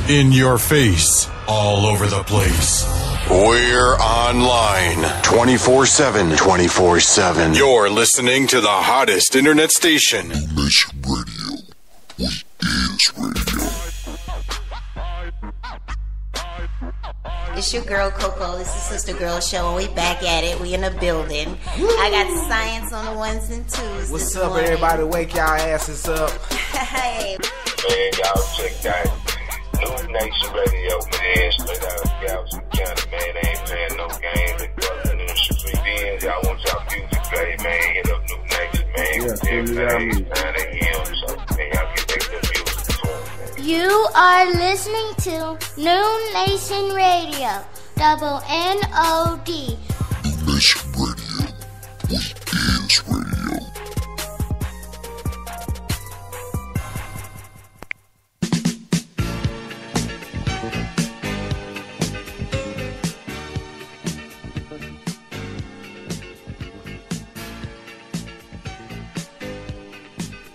in your face, all over the place. We're online 24/7. 24/7. You're listening to the hottest internet station. Nation Radio. We is radio. It's your girl Coco. This is Sister Girl Show, and we back at it. We in the building. I got science on the ones and twos. What's up, everybody? Wake y'all asses up. Hey. Man, y'all check that New Nation Radio, man. Straight out of Galveston County, man. They ain't playing no games. They buzzing in the street. Then y'all want y'all music play, man. Hit up New Nation, man. Everything, man. They hear them, so man, y'all get their good music to them, man. You are listening to New Nation Radio, double NOD. New Nation Radio. We is radio.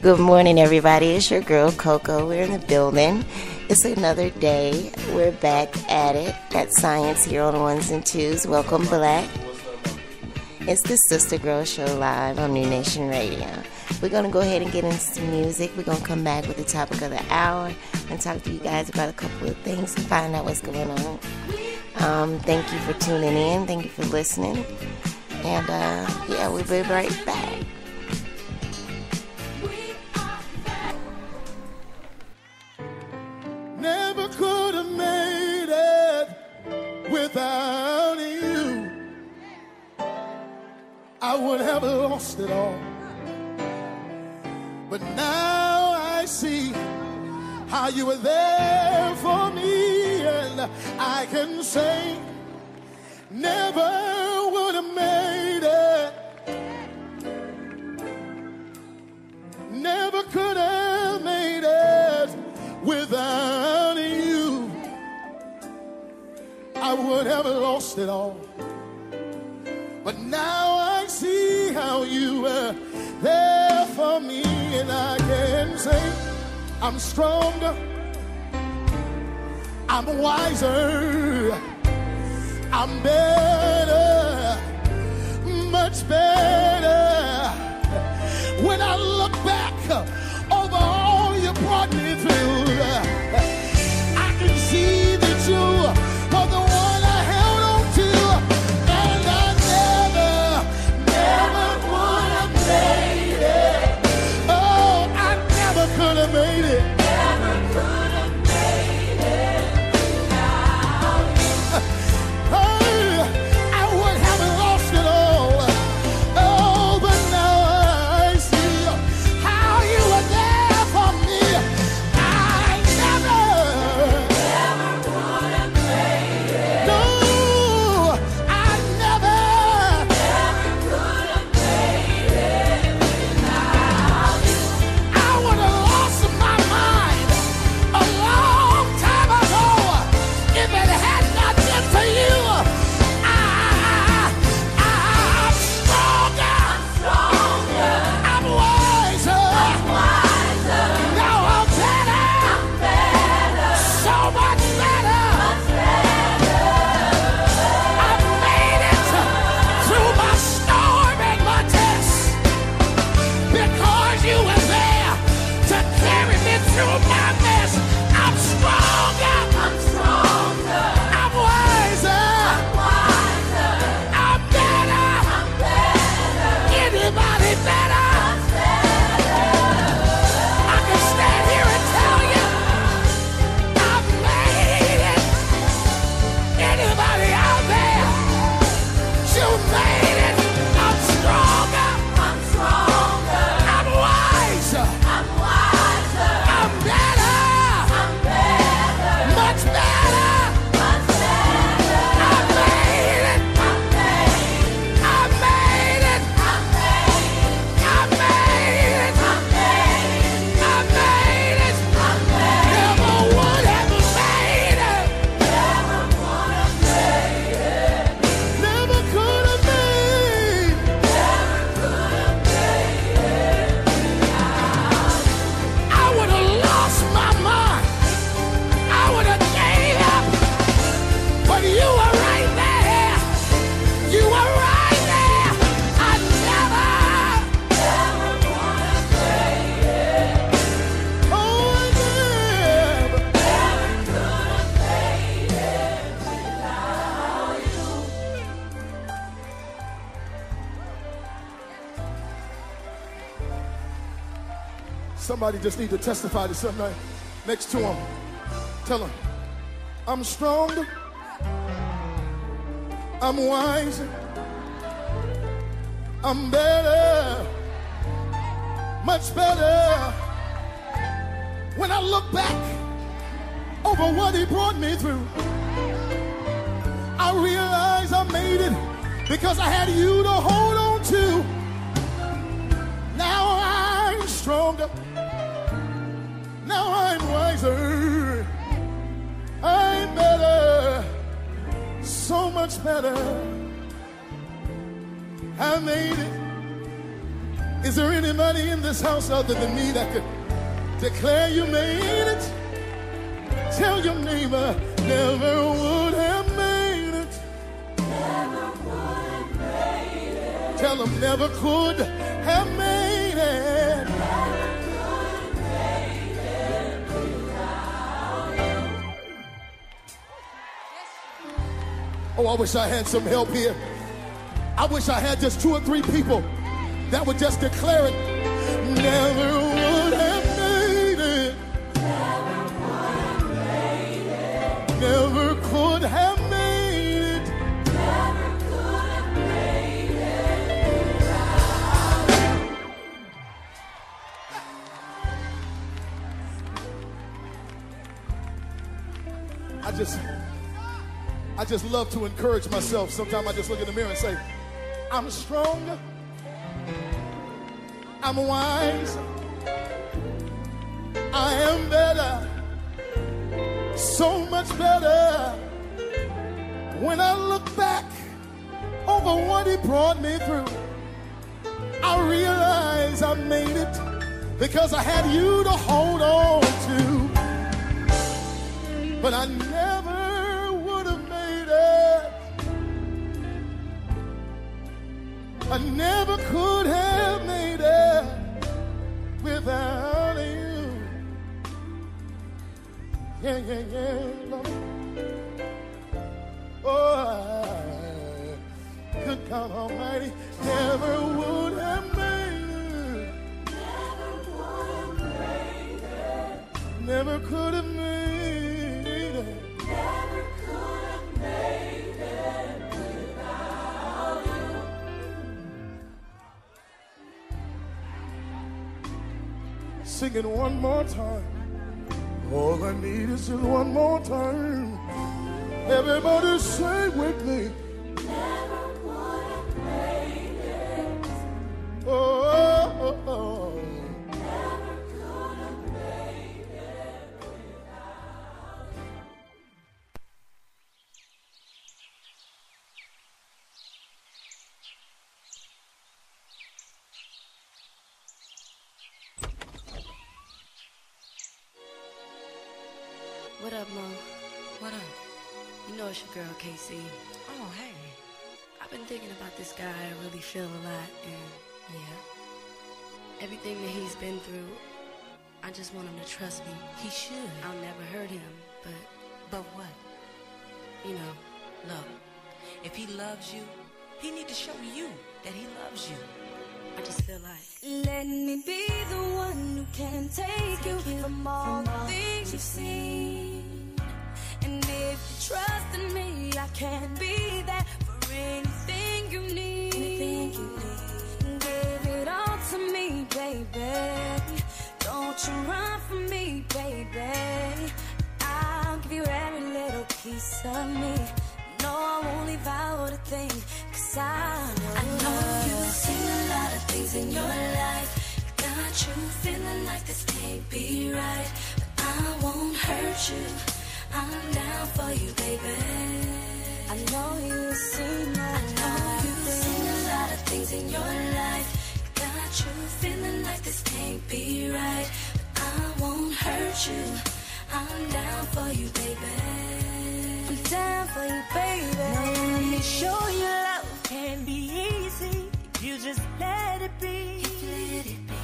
Good morning, everybody. It's your girl Coco. We're in the building. It's another day. We're back at it. At Science here on the ones and twos. Welcome, Black. It's the Sister Girl Show live on New Nation Radio. We're going to go ahead and get into some music. We're going to come back with the topic of the hour and talk to you guys about a couple of things and find out what's going on. Thank you for tuning in. Thank you for listening. And, yeah, we'll be right back. Never could have made it without you. I would have lost it all. But now I see how you were there for me, and I can say never would have made it. Never could have made it without you. I would have lost it all. But now I see how you were there for me, and I can say I'm stronger, I'm wiser, I'm better, much better. When I look back over all you brought me through, I can see that you were the one I held on to, and I never would have made it. Oh, I never could have made it. Never could have made it without you. I would have lost it all. Oh, but now I see how you Somebody just need to testify to somebody next to him. Tell him, I'm stronger, I'm wiser, I'm better, much better. When I look back over what he brought me through, I realize I made it because I had you to hold on to. Now I'm stronger, now I'm wiser, I'm better, so much better. I made it. Is there anybody in this house other than me that could declare you made it? Tell your neighbor, never would have made it. Never would have made it. Tell them, never could have made it. Never could have made it without you. Oh, I wish I had some help here. I wish I had just 2 or 3 people that would just declare it. Never would have made it. Never would have made it. Never could have made it. Never could have made it without you. I just love to encourage myself. Sometimes I just look in the mirror and say, I'm stronger, I'm wise, I am better, so much better. When I look back over what he brought me through, I realize I made it because I had you to hold on to. But I never would have made it. I never could have made it without you. Yeah, yeah, yeah, Lord. Oh, good God Almighty, never would have made it. Never would have made it. Never could have made it. Never could have made it without you. Sing it one more time. All I need is just one more time. Everybody say with me. Never would have made it. Oh, oh, oh. Never could have made it without you. What up, Mom? What up? You know it's your girl, KC. Oh, hey. I've been thinking about this guy I really feel a lot, and yeah. Everything that he's been through, I just want him to trust me. He should. I'll never hurt him, but what? You know, love. If he loves you, he need to show you that he loves you. I just feel like, let me be the one who can take you from all the things you've seen. And if you trust in me, I can be there for anything you need. Anything you need. Give it all to me, baby. Don't you run from me, baby. I'll give you every little piece of me. No, I won't leave out a thing, 'cause I know you've seen a lot of things in your life. Got you feeling like this can't be right, but I won't hurt you. I'm down for you, baby. I know you've seen a lot of things in your life. Got you feeling like this can't be right, but I won't hurt you. I'm down for you, baby. I'm down for you, baby. Now let me show you love can be easy if you just let it be. Let it be.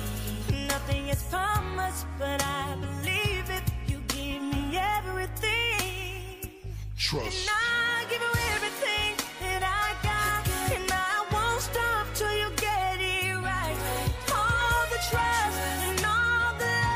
Nothing is promised, but I believe it. You give me everything. Trust. And I give you everything that I got, and I won't stop till you get it right. All the trust and all the love.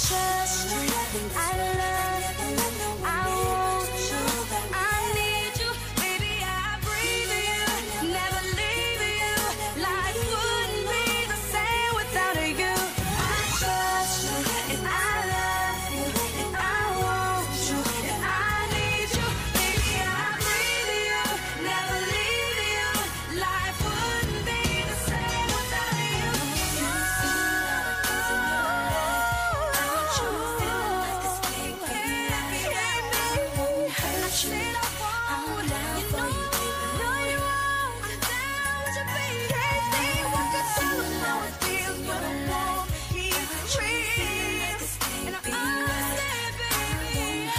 trust you, I love you, I want you, I need you, baby, I breathe you, never leave you. Life wouldn't be the same without you. I trust you, and I love you, and I want you, and I need you, baby, I breathe you, never leave you. Life wouldn't be the same without you. You see I'm down for you, baby. No, you won't. I'm down with you, baby. Can't see what the soul now it feels, but I won't keep the trees. And I understand, baby.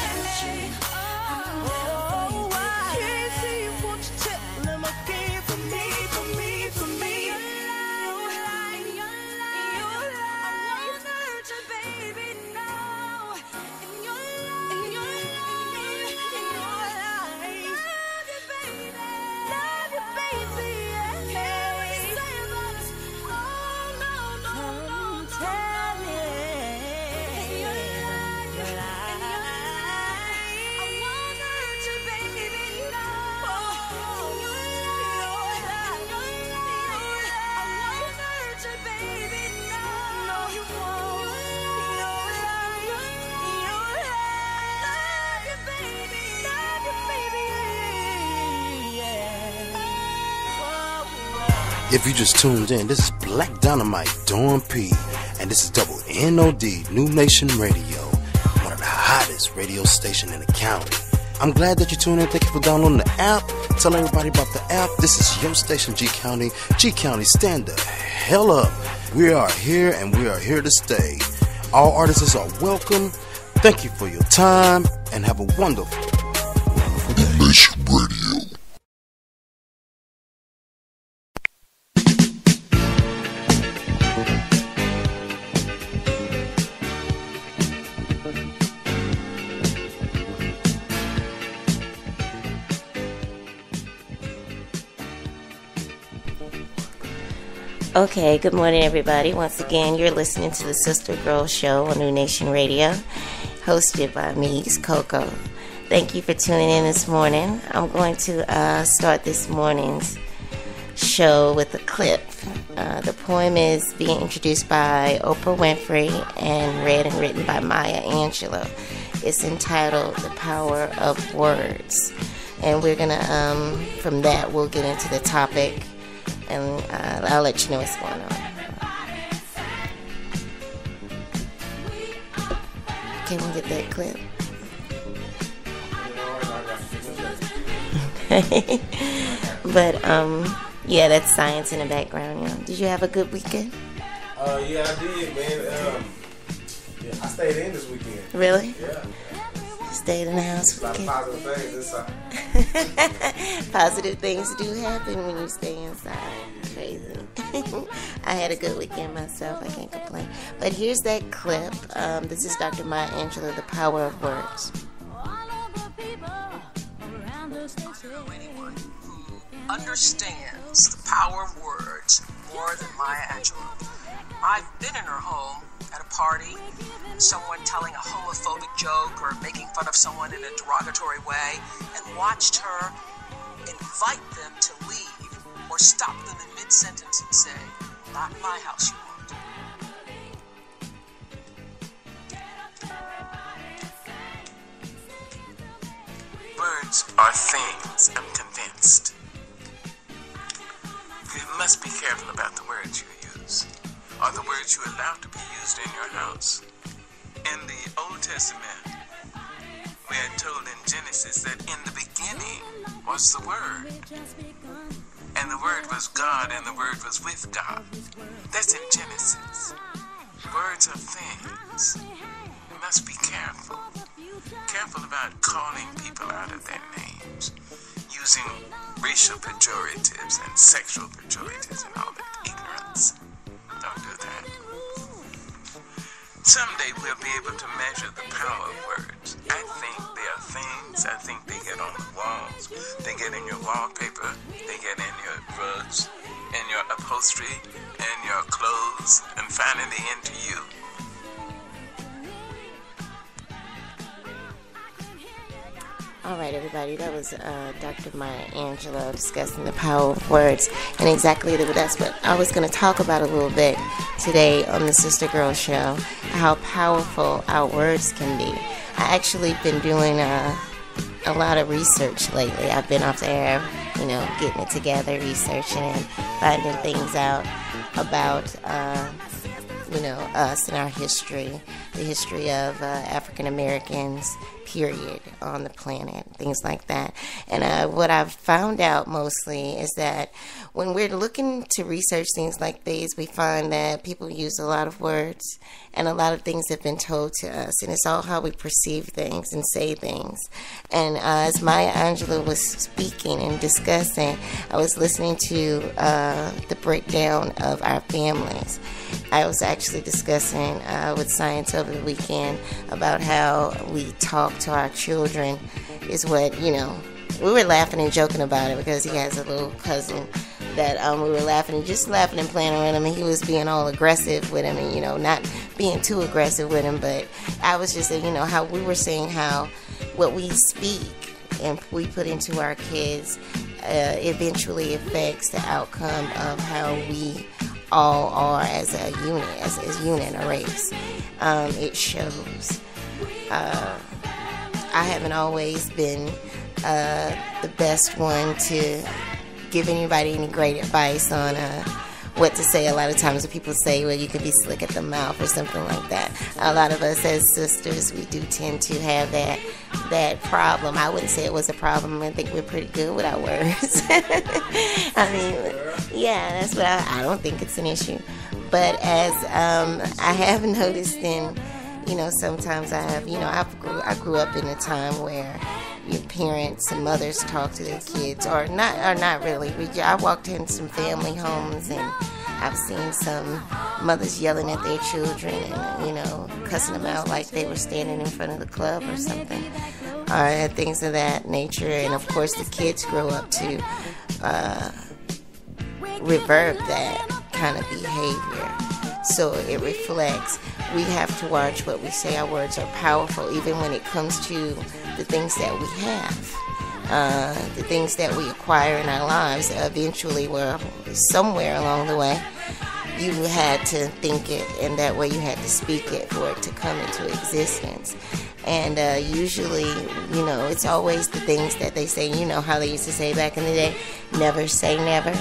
Oh, I can't see you. Won't you tell them again for me, for me, for me? Your life, your life. I won't hurt you, baby, no. In your life, in your life, in your life. Love you, baby. Love you, baby. Yeah. What you say about us? Oh, no, no, no, no. Tell me. In your life, in your life. I won't hurt you, baby, no. In your life, in your life. I won't hurt you, baby, no. No, you won't. In your life, in your life. Love you, baby. Love you, baby. Yeah. Whoa. If you just tuned in, this is Black Dynamite, Dawn P, and this is double NOD, New Nation Radio, one of the hottest radio station in the county. I'm glad that you tuned in. Thank you for downloading the app. Tell everybody about the app. This is your station, G County. G County, stand the hell up. We are here and we are here to stay. All artists are welcome. Thank you for your time and have a wonderful New Nation Radio. Okay, good morning, everybody. Once again, you're listening to the Sister Girl Show on New Nation Radio, hosted by me, Coco. Thank you for tuning in this morning. I'm going to start this morning's show with a clip. The poem is being introduced by Oprah Winfrey and read and written by Maya Angelou. It's entitled The Power of Words. And we're going to, from that, we'll get into the topic. And I'll let you know what's going on. Can we get that clip? But yeah, that's science in the background. Yeah. Did you have a good weekend? Yeah, I did, man. Yeah, I stayed in this weekend. Really? Yeah. Stayed in the house. A lot of positive things inside. Positive things do happen when you stay inside. Crazy. I had a good weekend myself. I can't complain. But here's that clip. This is Dr. Maya Angelou, The Power of Words. Anyone who understands the power of words more than Maya Angelou. I've been in her home at a party, someone telling a homophobic joke or making fun of someone in a derogatory way, and watched her invite them to leave or stop them in mid-sentence and say, "Not in my house, you won't." Words are things, I'm convinced. You must be careful about the words you use, or the words you allow to be used in your house. In the Old Testament, we are told in Genesis that in the beginning was the Word. And the Word was God, and the Word was with God. That's in Genesis. Words are things. You must be careful. Careful about calling people out of their names, using racial pejoratives and sexual pejoratives and all that ignorance. Don't do that. Someday we'll be able to measure the power of words. I think they are things. I think they get on the walls. They get in your wallpaper. They get in your rugs, in your upholstery, in your clothes, and finally into you. All right, everybody, that was Dr. Maya Angelou discussing the power of words, and exactly that's what I was going to talk about a little bit today on the Sister Girl Show, how powerful our words can be. I actually been doing a lot of research lately. I've been off the air, getting it together, researching and finding things out about us and our history, the history of African Americans, period, on the planet, things like that. And what I've found out mostly is that when we're looking to research things like these, we find that people use a lot of words and a lot of things have been told to us, and it's all how we perceive things and say things. And as Maya Angelou was speaking and discussing, I was listening to the breakdown of our families. I was actually discussing with Science over the weekend about how we talk to our children is what, we were laughing and joking about it because he has a little cousin that we were laughing and playing around him, and he was being all aggressive with him and, not being too aggressive with him. But I was just saying, how we were saying how what we speak and we put into our kids eventually affects the outcome of how we all are as a unit, as a unit, a race. It shows. I haven't always been the best one to give anybody any great advice on what to say. A lot of times when people say, well, you can be slick at the mouth or something like that. A lot of us as sisters, we do tend to have that problem. I wouldn't say it was a problem. I think we're pretty good with our words. That's what I don't think it's an issue. But as I have noticed sometimes I have, I grew up in a time where your parents and mothers talk to their kids, or not really. I walked in some family homes and I've seen some mothers yelling at their children and, cussing them out like they were standing in front of the club or something, or things of that nature. And of course the kids grow up to revert that kind of behavior. So it reflects. We have to watch what we say. Our words are powerful, even when it comes to the things that we have, the things that we acquire in our lives. Eventually, somewhere along the way, you had to think it, and that way you had to speak it for it to come into existence. And usually, it's always the things that they say, how they used to say back in the day, never say never.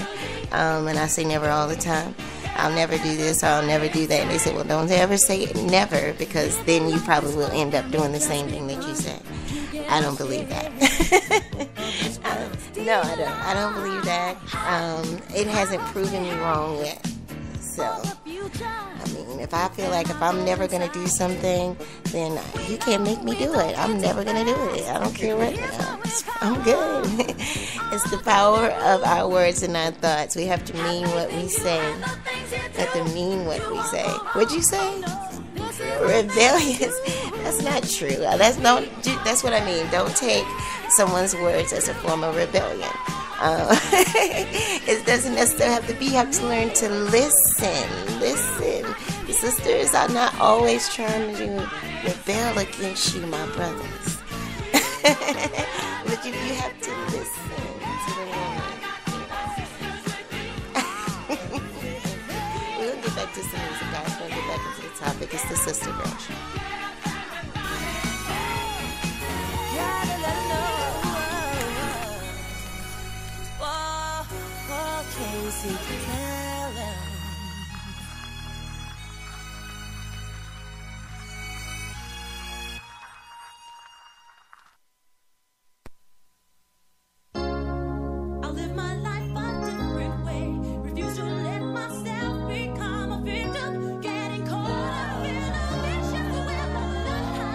And I say never all the time. I'll never do this, or I'll never do that. And they say, well, don't ever say it never, because then you probably will end up doing the same thing that you said. I don't believe that. No, I don't. I don't believe that. It hasn't proven me wrong yet. So, if I feel like if I'm never going to do something, then you can't make me do it. I'm never going to do it. I don't care what. I'm good. It's the power of our words and our thoughts. We have to mean what we say. We have to mean what we say. What'd you say? Rebellious. That's not true. That's what I mean. Don't take someone's words as a form of rebellion. It doesn't necessarily have to be. You have to learn to listen. The sisters are not always trying to rebel against you, my brothers. But you have to listen to the woman. We'll get back to some music, guys. We'll get back into the topic. It's the Sister Girl Show. Casey Callan. I live my life a different way. Refuse to let myself become a victim. Getting caught up in a vicious web of lies.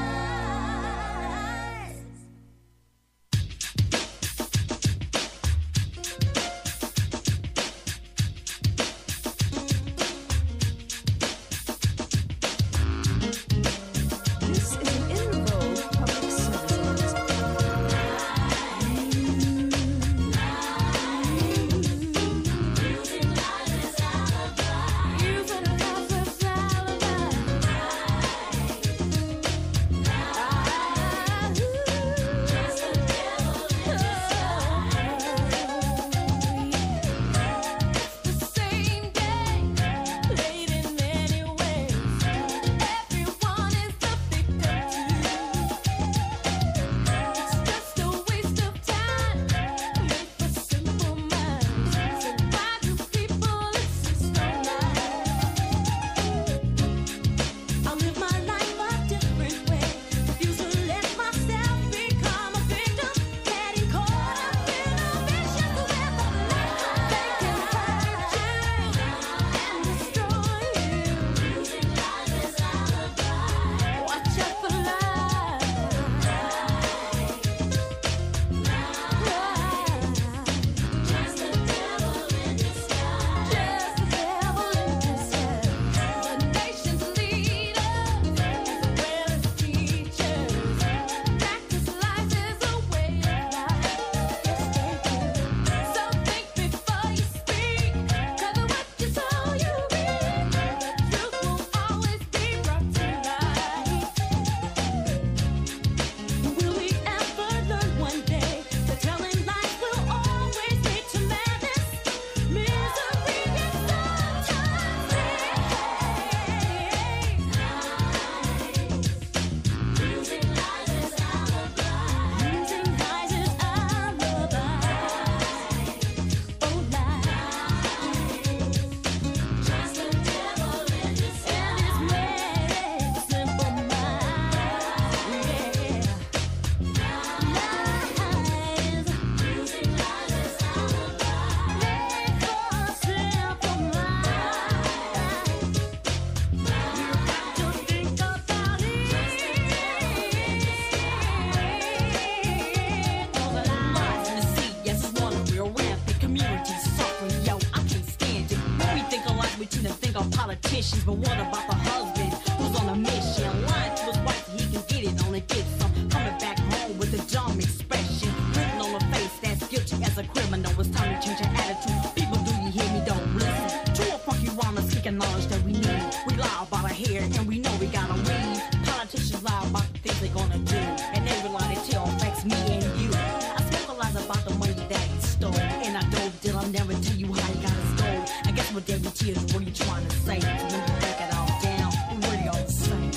they gonna do? And every lie they tell affects me and you. I spoke a lot about the money that you stole, and I don't deal, I'll never tell you how you got it stole. I guess what David Tears, what are you trying to say? So when you break it all down, we're really all the same.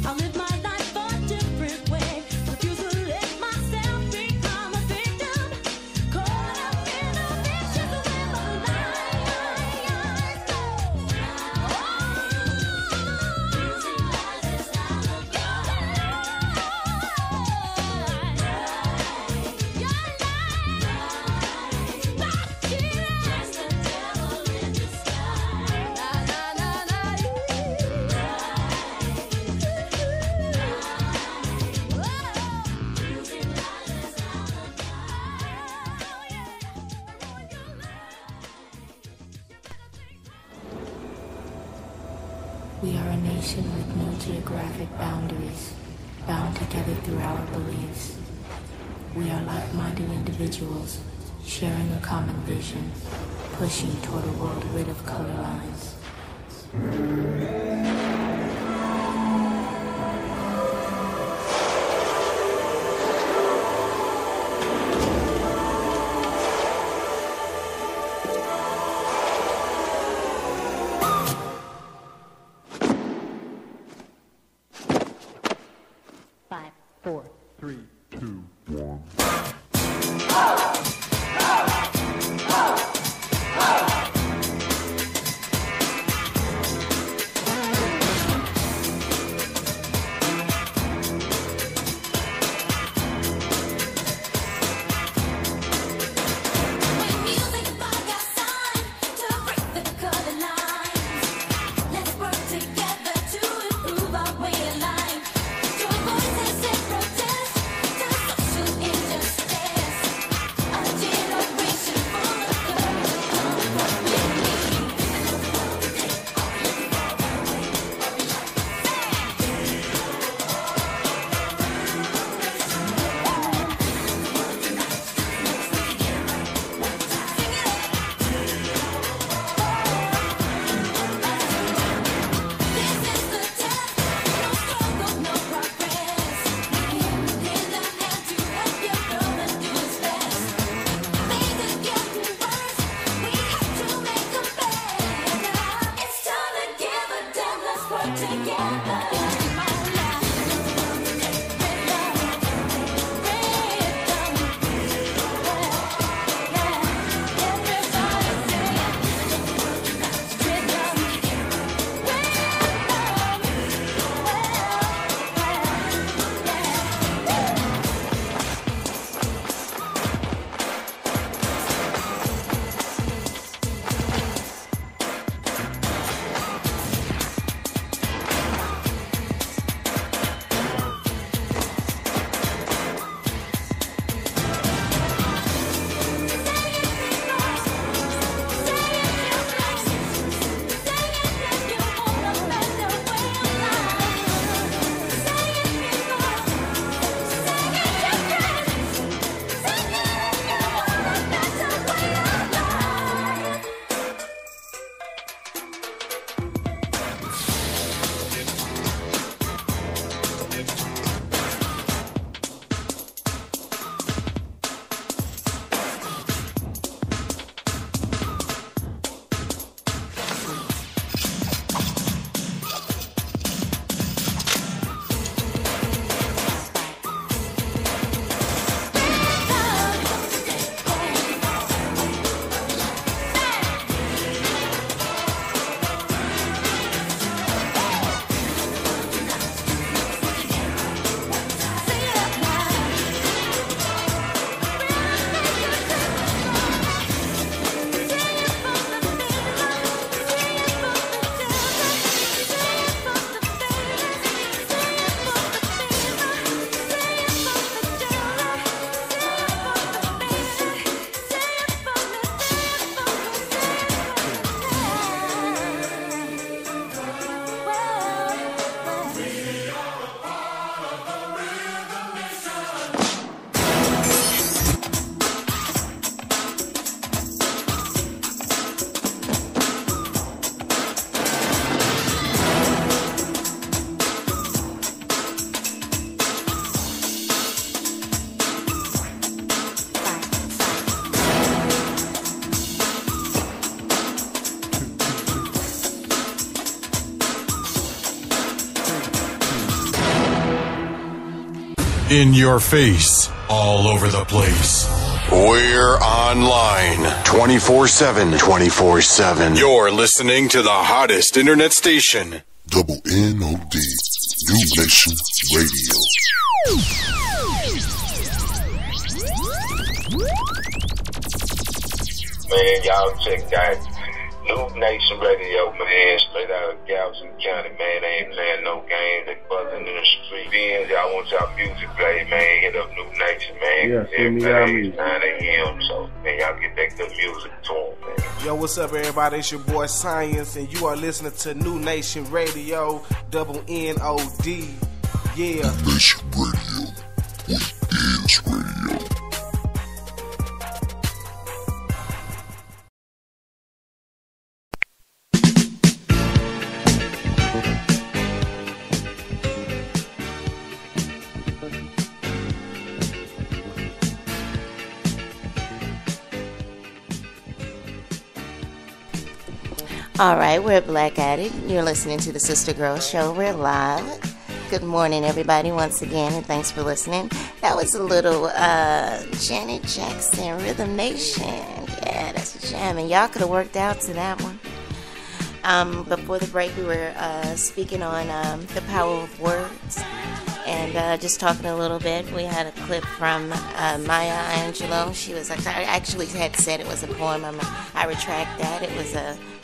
I live my life a different way. Refuse to let myself become a victim. Caught up in a vicious web of lies. Using lies as alibi. Your lies, not cheating. Just the devil in disguise. Na na na na. We are a nation with no geographic boundaries, bound together through our beliefs. We are like-minded individuals, sharing a common vision, pushing toward a world rid of color lines. Five, four, 3, 2, 1. Let's work together to improve our way of life. Join voices and protest. In your face, all over the place. We're online 24/7. 24/7. You're listening to the hottest internet station. Double NOD, New Nation Radio. Man, y'all check out New Nation Radio, man. Straight out of Galveston County, man. They ain't playing no games. They buzzing in the street. Being, y'all want y'all music play, man. Hit up New Nation, man. Yeah, send me y'all music. 9 a.m. So, man, y'all get that good music to them, man. Yo, what's up, everybody? It's your boy Science, and you are listening to New Nation Radio, double NOD. Yeah. New Nation Radio. We is radio. All right, we're Black Addict. You're listening to the Sister Girl Show. We're live. Good morning, everybody, once again, and thanks for listening. That was a little Janet Jackson, Rhythm Nation. Yeah, that's a jam, and y'all could have worked out to that one. Before the break, we were speaking on the power of words, and just talking a little bit. We had a clip from Maya Angelou. She was I actually had said it was a poem. I retract that.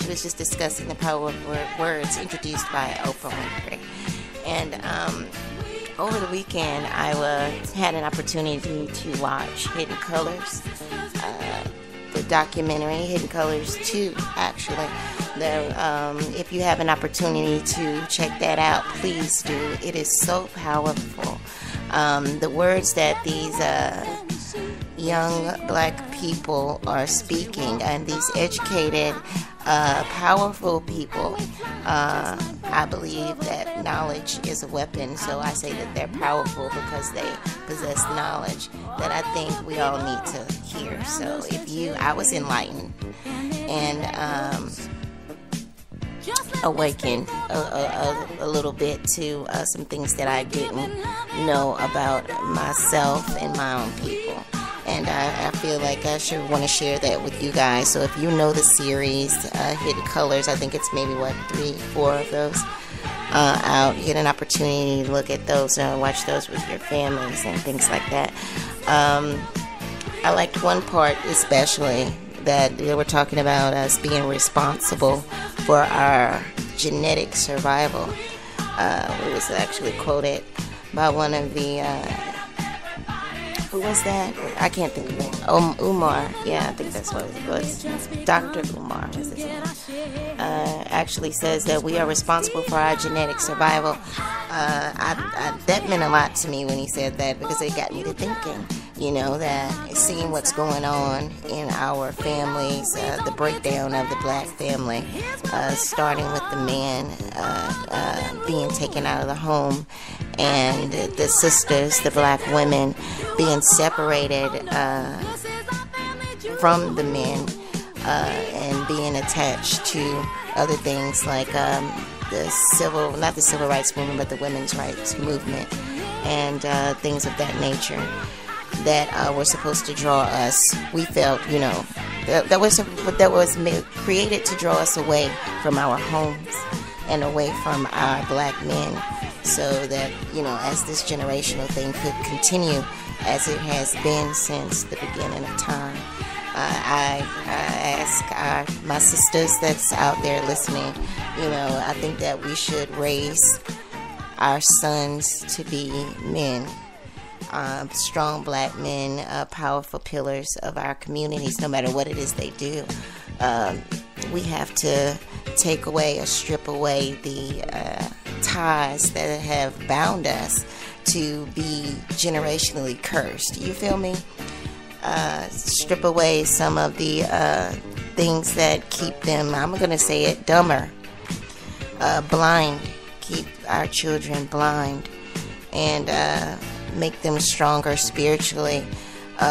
She was just discussing the power of words, introduced by Oprah Winfrey. And over the weekend, I had an opportunity to watch Hidden Colors, the documentary Hidden Colors 2, actually. If you have an opportunity to check that out, please do. It is so powerful. The words that these young black people are speaking, and these educated, powerful people, I believe that knowledge is a weapon. So I say that they're powerful because they possess knowledge that I think we all need to hear. So I was enlightened and awakened a little bit to some things that I didn't know about myself and my own people. And I feel like I should want to share that with you guys. So if you know the series, Hidden Colors, I think it's maybe, 3, 4 of those out. Get an opportunity to look at those and watch those with your families and things like that. I liked one part especially that they were talking about us being responsible for our genetic survival. It was actually quoted by one of the... who was that? I can't think of it. Umar. Yeah, I think that's what it was. Dr. Umar was his name. Actually says that we are responsible for our genetic survival. That meant a lot to me when he said that, because it got me to thinking, that seeing what's going on in our families, the breakdown of the black family, starting with the man being taken out of the home, and the sisters, the black women, being separated from the men and being attached to other things like not the civil rights movement, but the women's rights movement, and things of that nature that were supposed to draw us. We felt, that was created to draw us away from our homes and away from our black men, so that, as this generational thing could continue as it has been since the beginning of time. I ask my sisters that's out there listening, I think that we should raise our sons to be men, strong black men, powerful pillars of our communities, no matter what it is they do. We have to take away or strip away the ties that have bound us to be generationally cursed. You feel me? Strip away some of the things that keep them, I'm going to say it, dumber, blind, keep our children blind, and make them stronger spiritually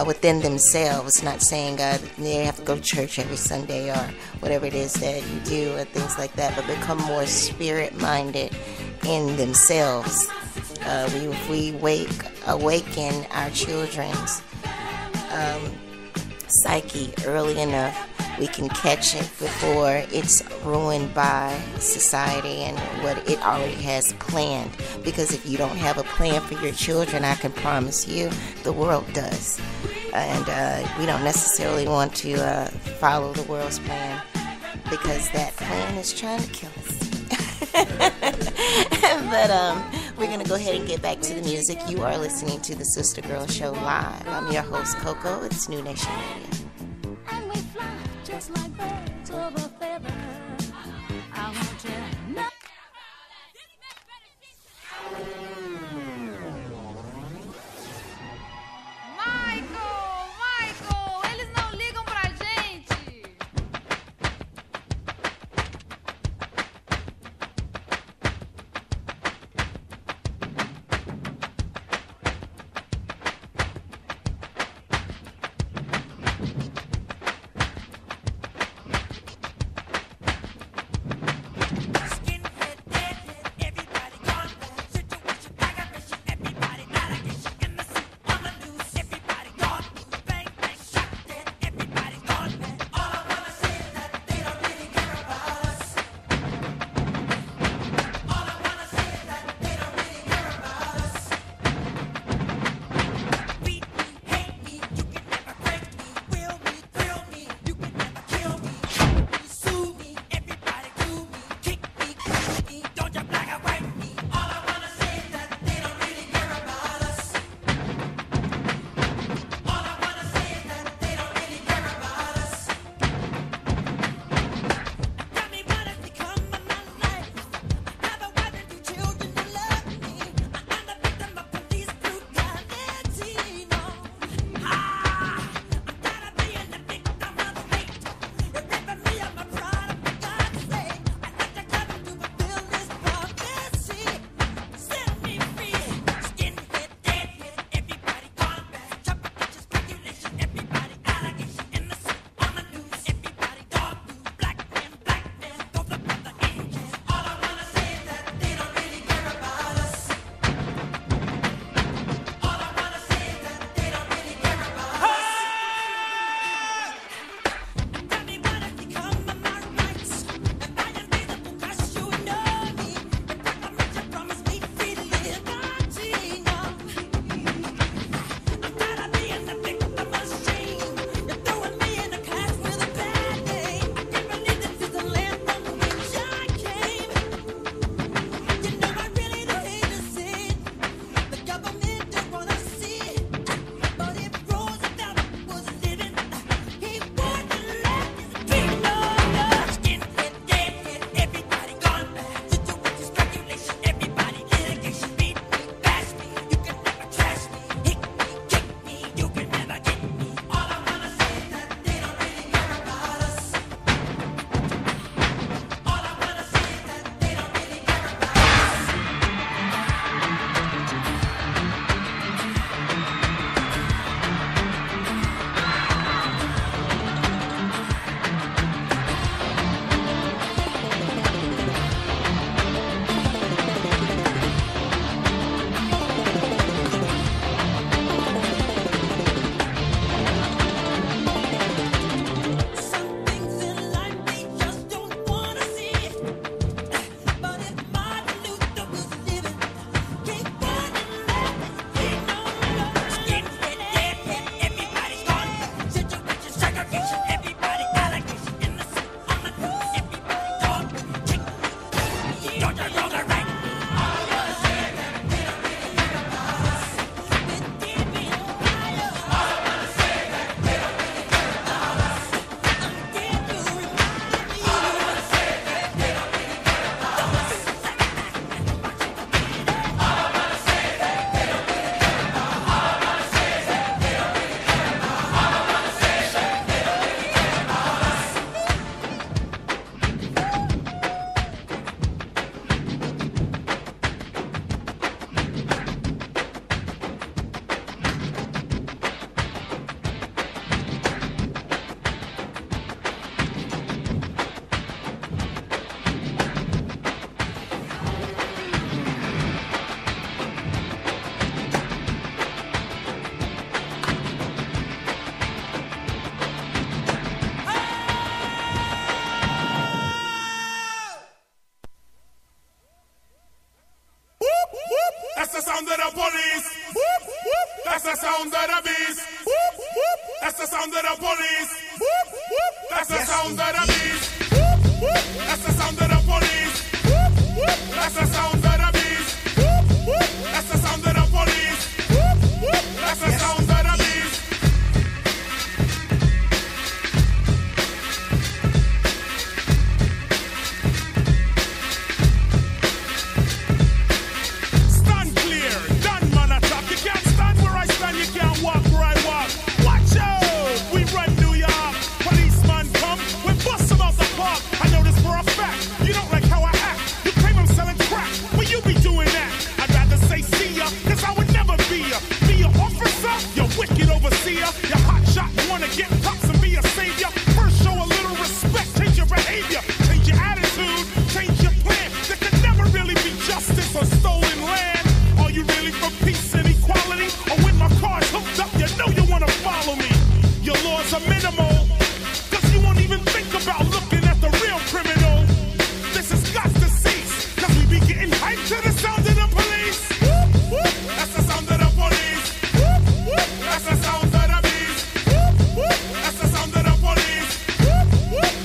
within themselves. Not saying they have to go to church every Sunday or whatever it is that you do and things like that, but become more spirit-minded in themselves. If we awaken our children's psyche early enough, we can catch it before it's ruined by society and what it already has planned. Because if you don't have a plan for your children, I can promise you the world does. And we don't necessarily want to follow the world's plan, because that plan is trying to kill us. But we're going to go ahead and get back to the music. You are listening to the Sister Girl Show live. I'm your host, Coco. It's New Nation Radio. And we fly just like birds of a feather. I want to know. Michael, eles não ligam pra gente. of the police. Whoop, whoop. That's the sound of the beast. Whoop, whoop. That's the sound of the police. Whoop, whoop. That's the sound of the beast. Whoop, whoop. That's the sound of the police. Whoop, whoop. That's the sound of the beast. Whoop, whoop. That's the sound of the police. Whoop, whoop. That's the sound of the beast. Get props and be a savior. First, show a little respect. Change your behavior. Change your attitude. Change your plan. There can never really be justice or stolen land. Are you really for peace and equality? Or when my car's hooked up, you know you want to follow me. Your laws are minimal. Cause you won't even think about looking at the real criminal. This has got to cease. Cause we be getting hyped to the sound of the police. Whoop, whoop. That's the sound of the police. Whoop, whoop. That's the sound of the that's the sound of the police.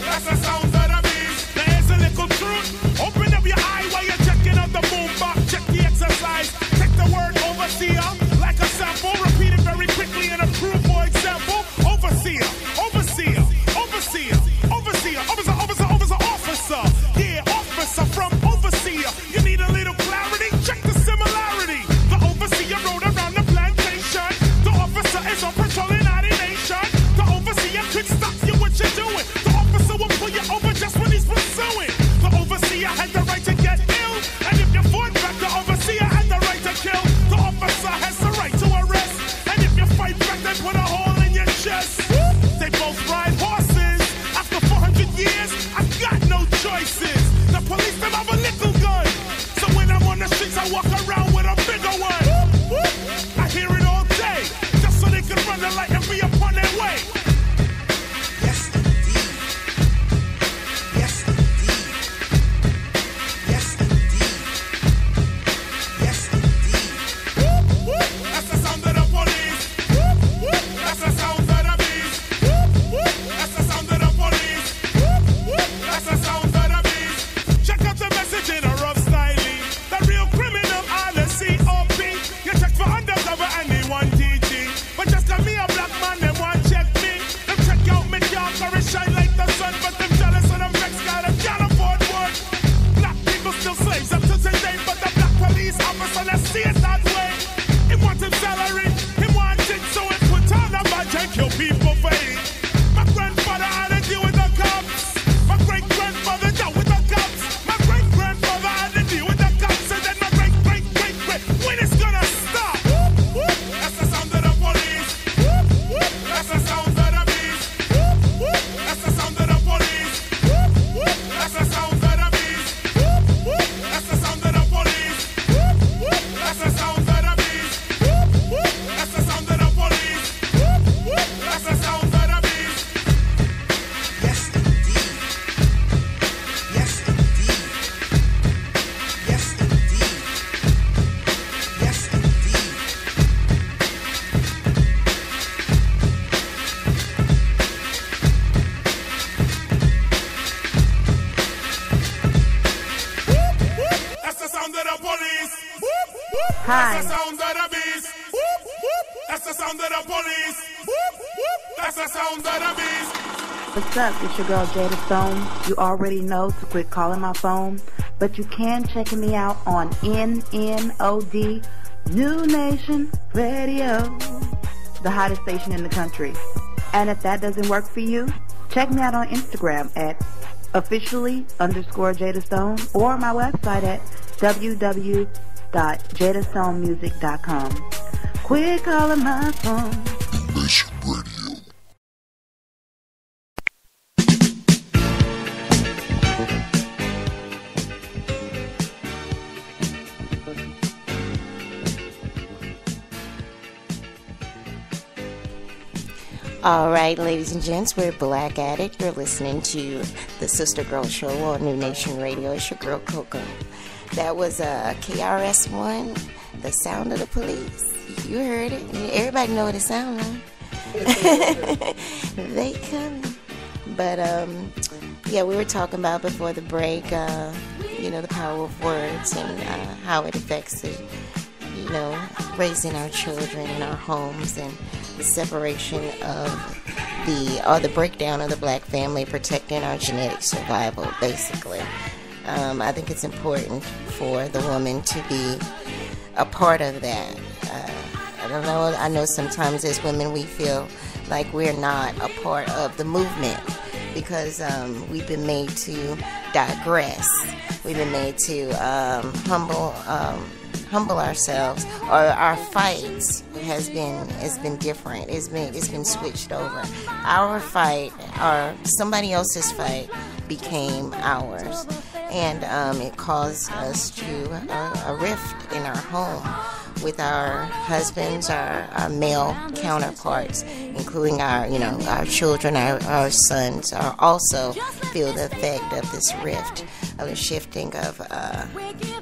That's the sound of the beast. There's a little truth. Open up your eye while you're checking out the boombox. Check the exercise. Take the word overseer like a sample. Repeat it very quickly and approve. For example, overseer, overseer, overseer, overseer, officer, officer, officer, officer. Yeah, officer from overseer. You need a little clarity. Check the similarity. The overseer rode around the plantation. The officer is on patrol in our nation. The overseer could stop you what you're doing. The officer will pull you over just when he's pursuing. The overseer had the right to get ill. And if you fought back, the overseer had the right to kill. The officer has the right to arrest. And if you fight back, they put a hole in your chest. They both ride horses. After 400 years, I've got no choices. The police them have a little gun. So when I'm on the streets, I walk around with a bigger one. I hear it all day. Just so they can run the light and be upon their way. Yes, indeed. Yes, indeed. Yes, indeed. Yes, indeed. Whoop, whoop. That's the sound of the police. Whoop, whoop. That's the sound of the beast. Whoop, whoop. That's the sound of the police. Whoop, whoop. That's the sound of the beast. Check out the message in a rough styling. The real criminal are the COP. You check for undercover and they want DG. But just cause me a black man, they want check me. Them check out me car, car it shine like the sun. But them jealous of them vex, got them can't afford one. Black people still slaves up to today. But the black police officer, let's see it that way. He want him salary, he want it. So he put on a badge and kill people for it. My grandfather had to deal with the cops. My great-grandfather dealt with the cops. My great-grandfather had to deal with the cops. And then my great-great-great-great. When it's gonna stop? Whoop, whoop. That's the sound of the police. Whoop, whoop. That's the sound of the beast. Whoop, whoop. That's the sound of the police. Whoop, whoop. That's the sound of the beast. Whoop, whoop. That's the sound of the police. Whoop, whoop. That's the sound of the beast. Whoop, whoop. That's the sound of the police. Whoop, whoop. That's the sound of the beast. Yes, indeed. Yes, indeed. Yes, indeed. Yes, indeed. That's the sound of the police. Whoop, whoop. Hi. That's the sound of the beast. Whoop, whoop. That's the sound of the police. Whoop, whoop. That's the sound of the beast. What's up? It's your girl Jada Stone. You already know to quit calling my phone, but you can check me out on NNOD, New Nation Radio, the hottest station in the country. And if that doesn't work for you, check me out on Instagram at officially_Jada Stone or my website at www.jadastonemusic.com. Quit calling my phone. Nation Radio. All right, ladies and gents, we're Black Addict. You're listening to the Sister Girl Show on New Nation Radio. It's your girl, Coco. That was a KRS-One, The sound of the police. You heard it. Everybody know what it sounds like. They coming. But yeah, we were talking about before the break, the power of words and how it affects the, raising our children in our homes and the separation of the breakdown of the black family, protecting our genetic survival, basically. I think it's important for the woman to be a part of that. I don't know. I know sometimes as women we feel like we're not a part of the movement because we've been made to digress. We've been made to humble ourselves, or our fights has been different. It's been switched over. Our fight, or somebody else's fight, became ours, and it caused us to a rift in our home with our husbands, our male counterparts, including our children, our sons, are also feel the effect of this rift, of the shifting of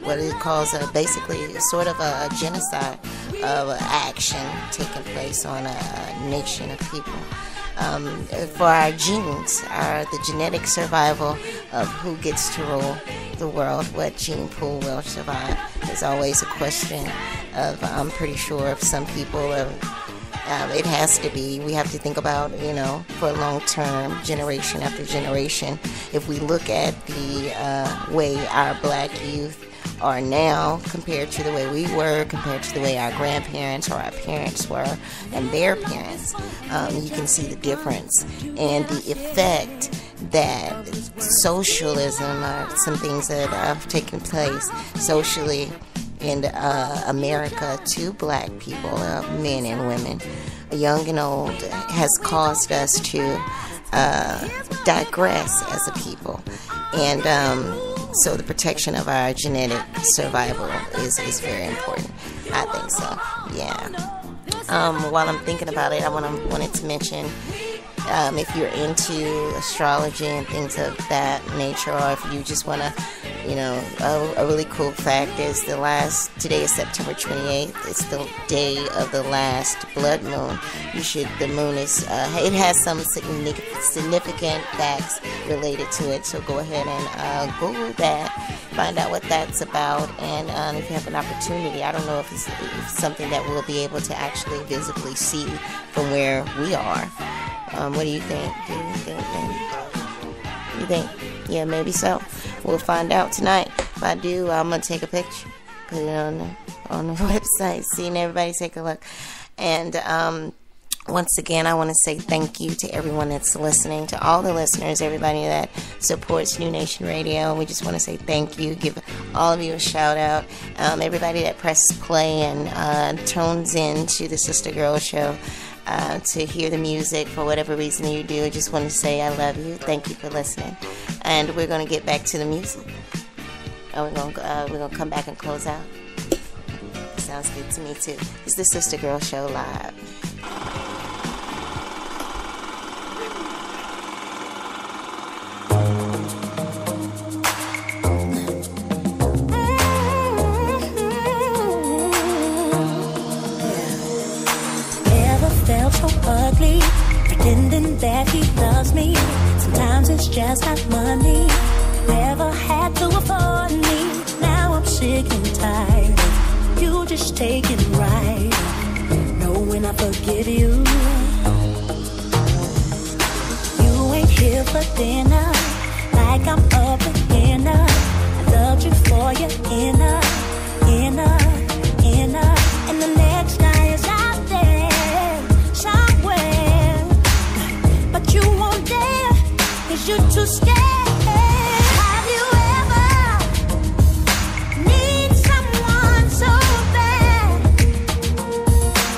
what it calls basically sort of a genocide of action taking place on a nation of people. For our genes, the genetic survival of who gets to rule the world, what gene pool will survive, is always a question of, I'm pretty sure, of some people. It has to be. We have to think about, for long term, generation after generation. If we look at the way our black youth are now compared to the way we were, compared to the way our grandparents or our parents were, and their parents, you can see the difference and the effect that socialism, or some things that have taken place socially in America to black people, men and women, young and old, has caused us to digress as a people. And so the protection of our genetic survival is very important. I think so, yeah. While I'm thinking about it, I wanted to mention, if you're into astrology and things of that nature, or if you just want to, a really cool fact is today is September 28th. It's the day of the last blood moon. The moon is, it has some significant facts related to it, so go ahead and Google that, find out what that's about, and if you have an opportunity, I don't know if it's something that we'll be able to actually visibly see from where we are. What do you think? You think? Yeah, maybe so. We'll find out tonight. If I do, I'm going to take a picture, put it on the website, seeing everybody take a look. And once again, I want to say thank you to everyone that's listening, to all the listeners, everybody that supports New Nation Radio. We just want to say thank you, give all of you a shout out. Everybody that presses play and tunes in to the Sistah Girl Show to hear the music for whatever reason you do. I just want to say I love you. Thank you for listening. And we're going to get back to the music. We're going to come back and close out. Sounds good to me too. It's the Sistah Girl Show live. So ugly, pretending that he loves me. Sometimes it's just not money. Never had to afford me. Now I'm sick and tired of you just taking right, knowing I forgive you. You ain't here for dinner, like I'm up for dinner. I loved you for your inner, and the next guy is out there somewhere, but you won't dare, 'cause you're too scared. Have you ever need someone so bad,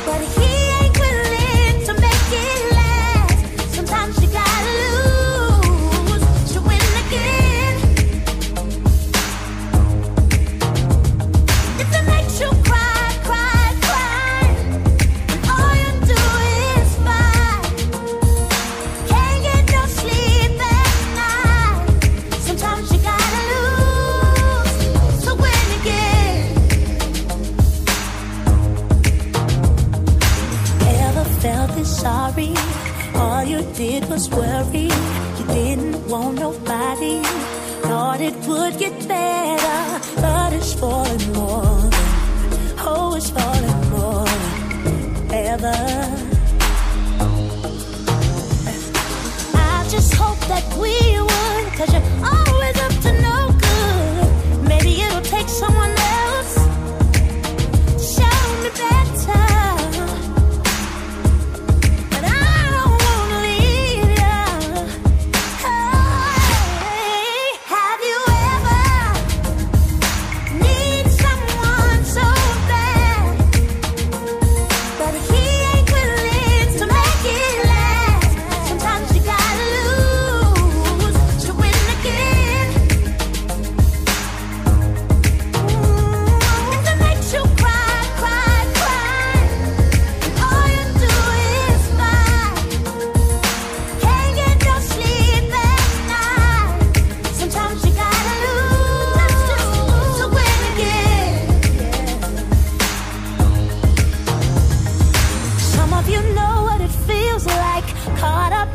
but he ain't willing to make it last? Sometimes you gotta lose to win again. is sorry. All you did was worry. You didn't want nobody. Thought it would get better, but it's falling more than, oh, it's falling more than ever. I just hope that we would, 'cause you're always up to no good. Maybe it'll take someone else to show me better.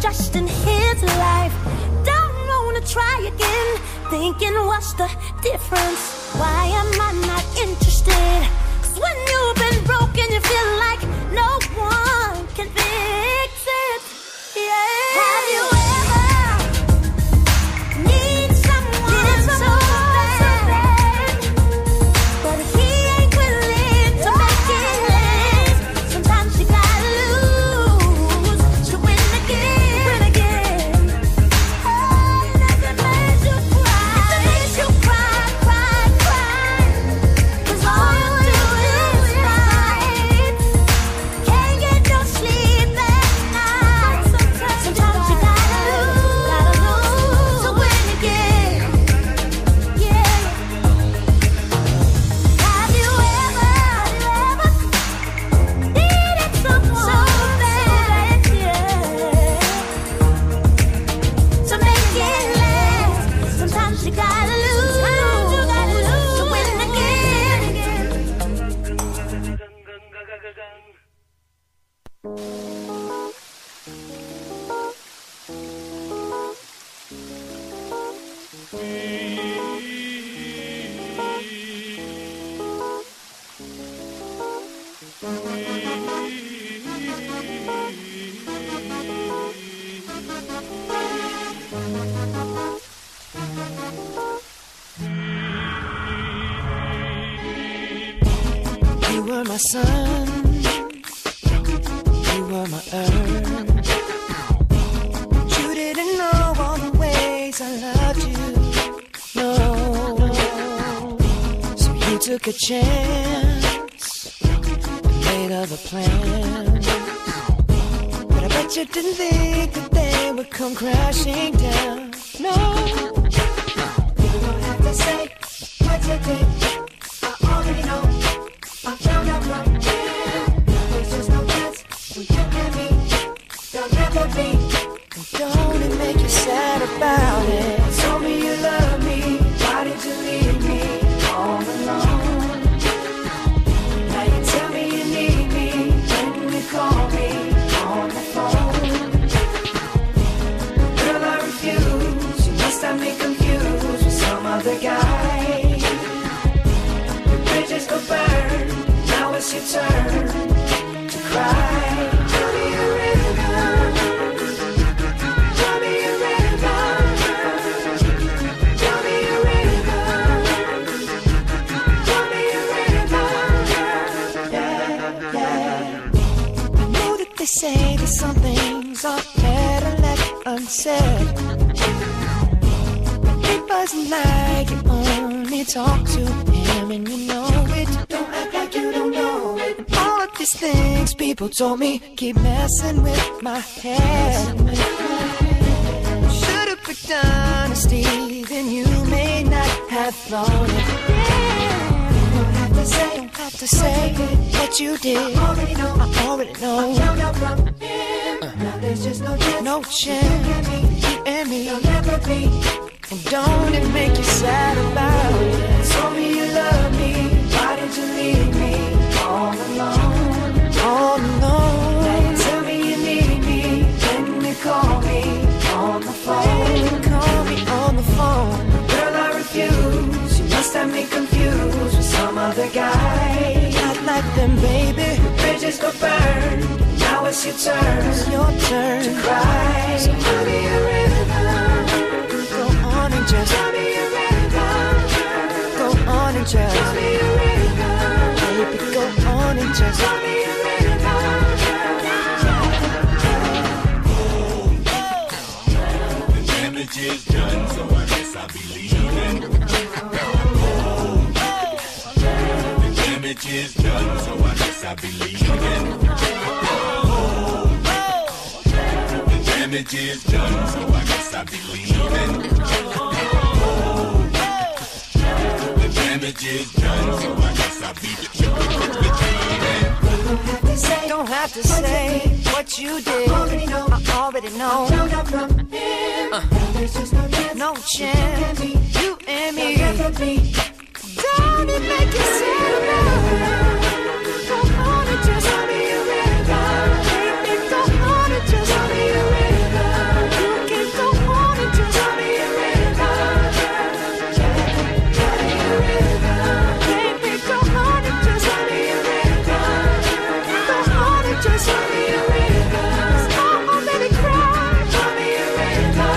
Just in his life, don't wanna try again. Thinking, what's the difference? Why am I not interested? 'Cause when you've been broken, you feel like no one can fix it. Yeah. Have you ever need someone so bad, but he ain't willing to make it last? Sometimes you gotta lose to win again. My sun, you were my earth. You didn't know all the ways I loved you, no. So you took a chance, made other plans, but I bet you didn't think that they would come crashing down, no. You don't have to say what you did, I already know. I found out from him. There's just no chance when you and me, there'll never be. And don't it make you sad about it? Told me you love me, why did you leave me all alone? Now you tell me you need me when you call me on the phone. Girl, I refuse, you must have me confused with some other guy. The bridges go burn, now it's your turn to cry. Tell me a river, tell me a river, tell me a river, tell me a river, yeah, yeah. I know that they say that some things are better left unsaid, but it wasn't like you only talk to him and you know it. Don't act like you don't know it. And all of these things people told me keep messing with my head. Should've picked honesty, then you may not have thought it. Don't have to say what you did. I already know. I found out from him. Now there's just no chance. You and me, there'll never be. And don't it make you sad about it? Told me you love me, why did you leave me all alone? All alone. Now you tell me you then baby, bridges go burn. Now it's your turn. It's your turn to cry. So tell me a river. Go on and just tell me a river. Go on and just tell me a river. Baby, go on and just tell me a river. The damage is done, so I guess I'll be leaving. The damage is done, so I guess I'll be leaving. The damage is done, so I guess I'll be leaving. The damage is done, so I guess I'll be leaving. Don't have to say what you did. I already know. No chance, you and me. Don't it make you sad now? Go on and just tell me a river. Baby, go on and just tell me a river. You can go on and just tell me a river. Baby, go on and just tell me a river. Go on and just tell me a river. Oh, baby, cry. Tell me a river.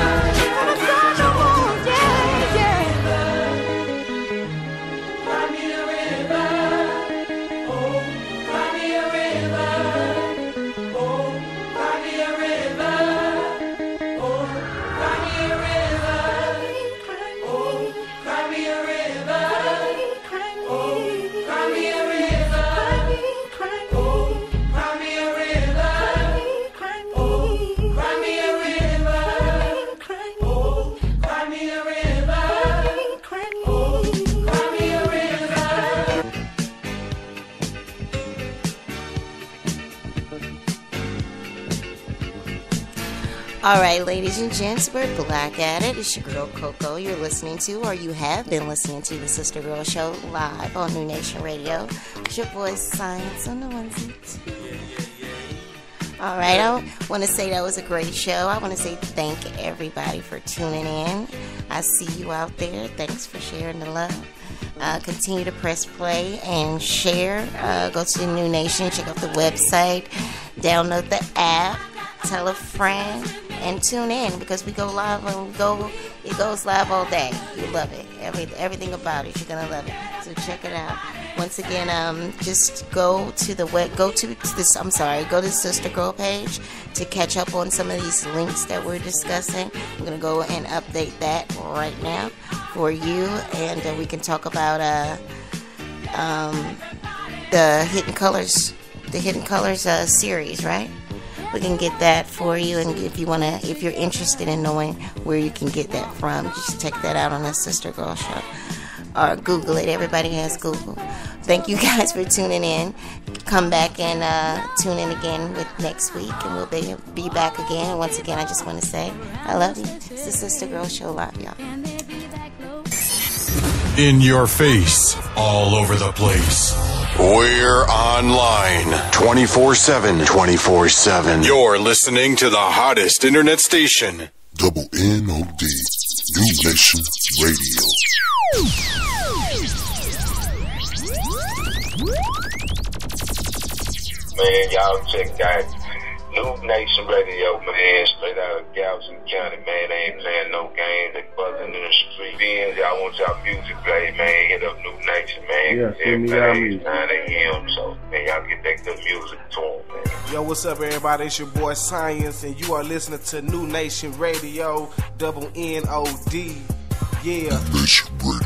Gonna cry no more, yeah, yeah. Cry me a river. Oh, cry me a river. Oh, cry me a river. Oh, cry me a river. Oh, cry me a river. Oh, cry me a river. Oh, cry me a river. Oh, cry me a river. Oh, cry me a river. Oh, cry me a river. All right, ladies and gents, we're back at it. It's your girl Coco. You're listening to, or you have been listening to, the Sister Girl Show live on New Nation Radio. It's your boy Science on the ones and twos. All right, I want to say that was a great show. I want to say thank everybody for tuning in. I see you out there. Thanks for sharing the love. Continue to press play and share. Go to the New Nation, check out the website, download the app, tell a friend, and tune in because we go live and it goes live all day. You love it. Everything about it, you're gonna love it. So check it out. Once again, just go to the Sister Girl page to catch up on some of these links that we're discussing. I'm gonna go and update that right now for you, and we can talk about the Hidden Colors series, right? We can get that for you, and if you're interested in knowing where you can get that from, just check that out on the Sister Girl Show, or Google it. Everybody has Google. Thank you guys for tuning in. Come back and tune in again with next week, and we'll be back again. And once again, I just want to say I love you. It's the Sister Girl Show live, y'all. In your face, all over the place. We're online 24/7. 24/7. You're listening to the hottest internet station. NNOD, New Nation Radio. Man, y'all check out New Nation Radio, man. Straight out of Galveston County, man. They ain't playing no games. They buzzing in the street. Beans, y'all want y'all music played, man. Hit up New Nation, man. Yeah, send me y'all music. 9 a.m. So, man, y'all get that good music to them, man. Yo, what's up, everybody? It's your boy Science, and you are listening to New Nation Radio, NNOD. Yeah. Nation Radio.